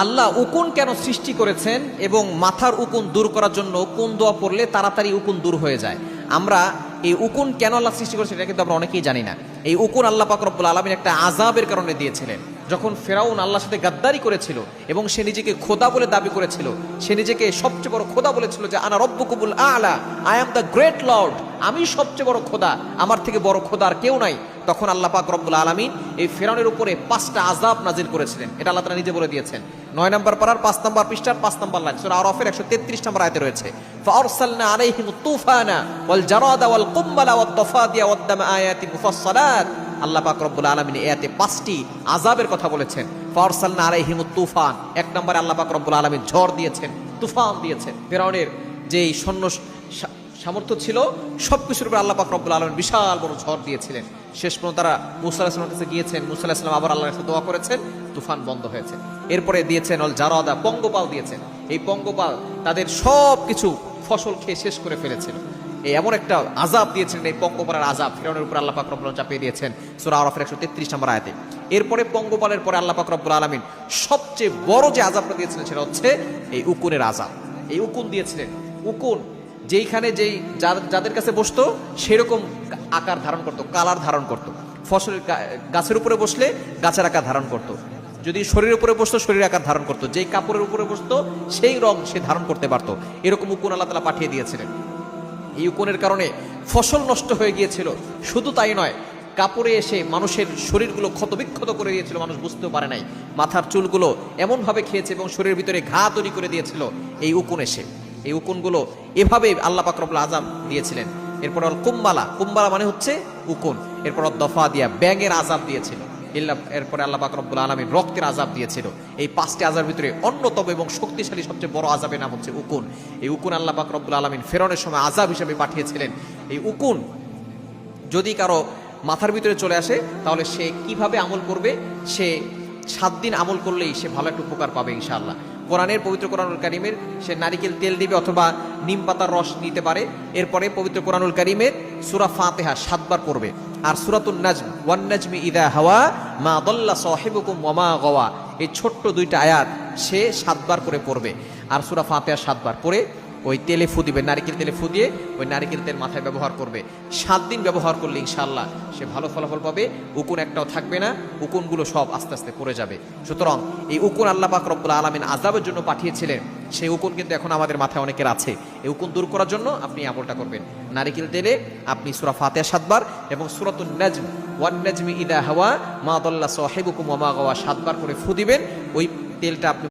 আল্লাহ উকুন কেন সৃষ্টি করেছেন এবং মাথার উকুন দূর করার জন্য কোন দোয়া পড়লে তাড়াতাড়ি উকুন দূর হয়ে যায়। আমরা এই উকুন কেন আল্লাহ সৃষ্টি করেছেন এটা কিন্তু আমরা অনেকেই জানি না। এই উকুন আল্লাহ পাক রব্বুল আলামিন একটা আযাবের কারণে দিয়েছিলেন। যখন ফেরাউন আল্লাহর সাথে গাদ্দারি করেছিল এবং সে নিজেকে খোদা বলে দাবি করেছিল, সে নিজেকে সবচেয়ে বড় খোদা বলেছিল যে আনা রব্বুকুমুল আ'লা, I am the great lord, আমি সবচেয়ে বড় খোদা, আমার থেকে বড় খোদা আর কেউ নাই। তখন আল্লাহ পাক রব্বুল আলামিন এই ফেরাউনের উপরে 5টা আযাব নাজিল করেছিলেন। এটা আল্লাহ তাআলা নিজে বলে দিয়েছেন। 9 নম্বর পারার 5 নম্বর পৃষ্ঠার 5 নম্বর লাইন সূরা আরাফের 133 নম্বর আয়াতে রয়েছে, ফাআরসালনা আলাইহিমুত তুফানা ওয়াল জারাদা ওয়াল কুম্মালা ওয়াদ দাফাদিয়া ওয়াদ দাম আয়াতিন মুফাসসালাত। আল্লাহ পাক রব্বুল আলামিন এই আয়াতে 5টি আযাবের কথা বলেছেন। ফাআরসালনা আলাইহিমুত তুফান, 1 নম্বরে আল্লাহ পাক রব্বুল আলামিন ঝড় দিয়েছেন, তুফান দিয়েছেন। ফেরাউনের যেই সৈন্য সামর্থ্য ছিল সবকিছুর উপর আল্লাহ পাক রব্বুল আলামিন বিশাল বড় ঝড় দিয়েছিলেন। শেষ পর্যন্ত তারা মুসা আলাইহিস সালামের কাছে গিয়েছেন, মুসা আলাইহিস সালাম আবার আল্লাহর কাছে দোয়া করেছেন, তুফান বন্ধ হয়েছে। এরপরে দিয়েছেন অল জারাদা, পঙ্গপাল দিয়েছেন। এই পঙ্গপাল তাদের সব কিছু ফসল খেয়ে শেষ করে ফেলেছিল। এই এমন একটা আযাব দিয়েছেন, এই পঙ্গপালের আযাব ফেরাউনের উপর আল্লাহ পাক রব্বুল আলামিন চাপিয়ে দিয়েছেন সূরা আরাফের 133 নম্বর আয়াতে। এরপরে পঙ্গপালের পরে আল্লাহ পাক রব্বুল আলামিন সবচেয়ে বড় যে আযাবটা দিয়েছিলেন সেটা হচ্ছে এই উকুনের আযাব। এই উকুন দিয়েছিলেন। উকুন যেইখানে যেই যাদের কাছে বসতো সেরকম আকার ধারণ করত, কালার ধারণ করত। ফসলের গাছের উপরে বসলে গাছের আকার ধারণ করত, যদি শরীরের উপরে বসতো শরীরের আকার ধারণ করত, যেই কাপড়ের উপরে বসতো সেই রং সে ধারণ করতে পারতো। এরকম উকুন আল্লাহ তাআলা পাঠিয়ে দিয়েছিলেন। এই উকুনের কারণে ফসল নষ্ট হয়ে গিয়েছিল। শুধু তাই নয়, কাপড়ে এসে মানুষের শরীরগুলো ক্ষতবিক্ষত করে দিয়েছিল, মানুষ বুঝতেও পারে নাই। মাথার চুলগুলো এমনভাবে খেয়েছে এবং শরীরের ভিতরে ঘা তৈরি করে দিয়েছিল এই উকুন এসে। এই উকুনগুলো এভাবে আল্লাহ পাক রব্বুল আযাব দিয়েছিলেন। এরপর কুম্বালা, কুম্বালা মানে হচ্ছে উকুন। এরপর দফা দিয়া, ব্যাঙের আযাব দিয়েছিল। এরপরে আল্লাহ পাক রব্বুল আলামিন রক্তের আযাব দিয়েছিল। এই 5টি আযাবের ভিতরে অন্যতম এবং শক্তিশালী সবচেয়ে বড় আযাবের নাম হচ্ছে উকুন। এই উকুন আল্লাহ পাক রব্বুল আলামিন ফেরাউনের সময় আযাব হিসেবে পাঠিয়েছিলেন। এই উকুন যদি কারো মাথার ভিতরে চলে আসে তাহলে সে কিভাবে আমল করবে? সে 7 দিন আমল করলেই সে ভালো একটা উপকার পাবে ইনশাআল্লাহ। কোরআনের পবিত্র কোরআনুল কারীমের সে নারিকেল তেল দিবে অথবা নিম পাতার রস নিতে পারে। এরপরে পবিত্র কোরআনুল কারীমের সূরা ফাতিহা 7 বার পড়বে। আর সূরাতুন নাজম, ওয়ান নাজমি ইযা হাওয়া মা দাল্লা সাহিবুকুম ওয়া মা গাওয়া, এই ছোট্ট 2টা আয়াত সে 7 বার করে পড়বে। আর সূরা ফাতিহা 7 বার পড়ে ওই তেলে ফু দিবে, নারিকেল তেলে ফু দিয়ে ওই নারিকেল তেল মাথায় ব্যবহার করবে। 7 দিন ব্যবহার করলে ইনশাআল্লাহ সে ভালো ফলাফল পাবে। উকুন একটাও থাকবে না, উকুনগুলো সব আস্তে আস্তে পড়ে যাবে। সুতরাং এই উকুন আল্লাহ পাক রব্বুল আলামিন আযাবের জন্য পাঠিয়েছিলেন। সেই উকুন কিন্তু এখন আমাদের মাথায় অনেকের আছে। এই উকুন দূর করার জন্য আপনি আমলটা করবেন। নারিকেল তেলে আপনি সূরা ফাতিহা 7 বার এবং সূরাতুন নাজম, ওয়ান নাজমি ইযা হাওয়া মা দাল্লা সাহিবুকুম ওয়া মা গাওয়া 7 বার করে ফু দিবেন। ওই তেলটা আপনি